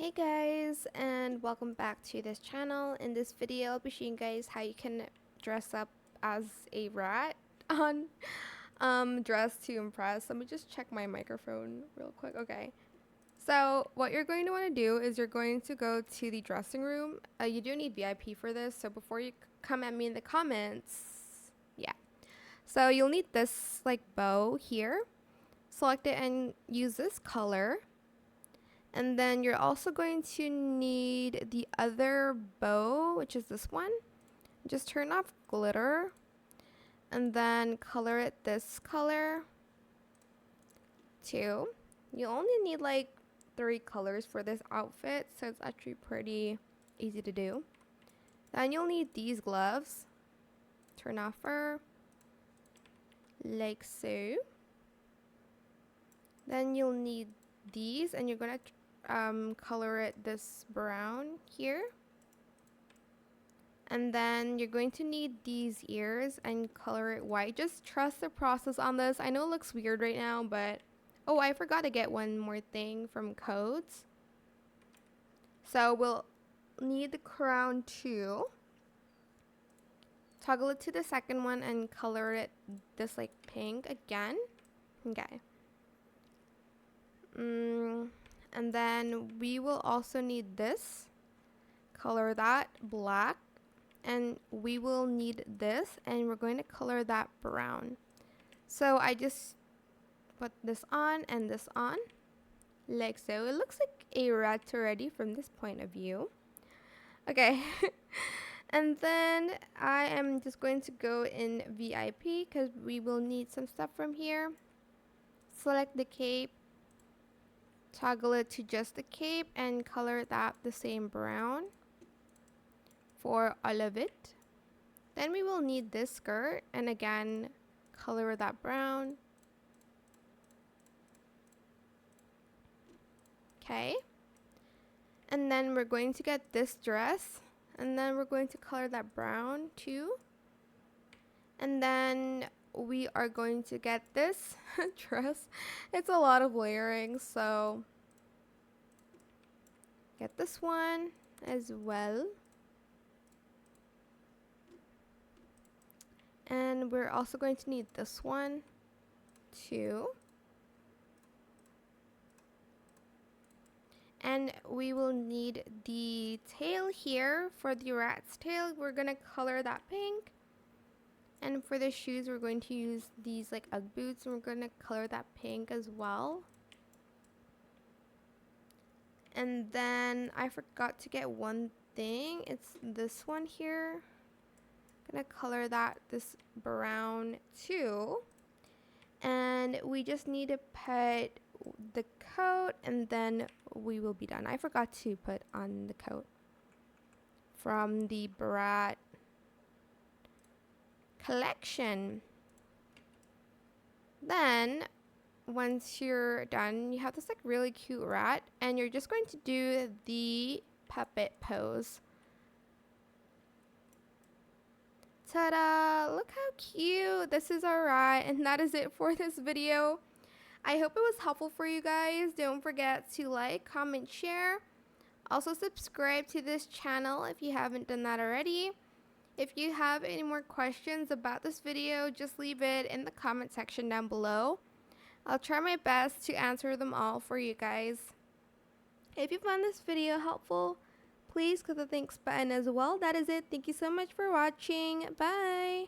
Hey guys, and welcome back to this channel. In this video I'll be showing you guys how you can dress up as a rat on Dress to Impress. Let me just check my microphone real quick. Okay, so what you're going to want to do is you're going to go to the dressing room. You do need VIP for this, so before you come at me in the comments, yeah, so you'll need this like bow here. Select it and use this color. And then you're also going to need the other bow, which is this one. Just turn off glitter and then color it this color too. You only need like 3 colors for this outfit, so it's actually pretty easy to do. Then you'll need these gloves. Turn off fur, like so. Then you'll need these, and you're gonna color it this brown here. And then you're going to need these ears and color it white. Just trust the process on this. I know it looks weird right now, but oh, I forgot to get one more thing from codes. So we'll need the crown too. Toggle it to the second one and color it this like pink again. Okay. And then we will also need this. Color that black. And we will need this, and we're going to color that brown. So I just put this on and this on, like so. It looks like a rat already from this point of view. Okay. And then I am just going to go in VIP because we will need some stuff from here. Select the cape, toggle it to just the cape, and color that the same brown for all of it. Then we will need this skirt, and again color that brown. Okay, and then we're going to get this dress, and then we're going to color that brown too. And then we are going to get this dress. It's a lot of layering, so get this one as well. And we're also going to need this one too. And we will need the tail here. For the rat's tail, we're going to color that pink. And for the shoes, we're going to use these like Ugg boots, and we're going to color that pink as well. And then I forgot to get one thing. It's this one here. Gonna color that this brown too, and we just need to put the coat, and then we will be done. I forgot to put on the coat from the Brat collection. Then once you're done, you have this like really cute rat, and you're just going to do the puppet pose. Ta-da! Look how cute! This is our rat, and that is it for this video. I hope it was helpful for you guys. Don't forget to like, comment, share. Also subscribe to this channel if you haven't done that already. If you have any more questions about this video, just leave it in the comment section down below. I'll try my best to answer them all for you guys. If you found this video helpful, please click the thanks button as well. That is it. Thank you so much for watching. Bye.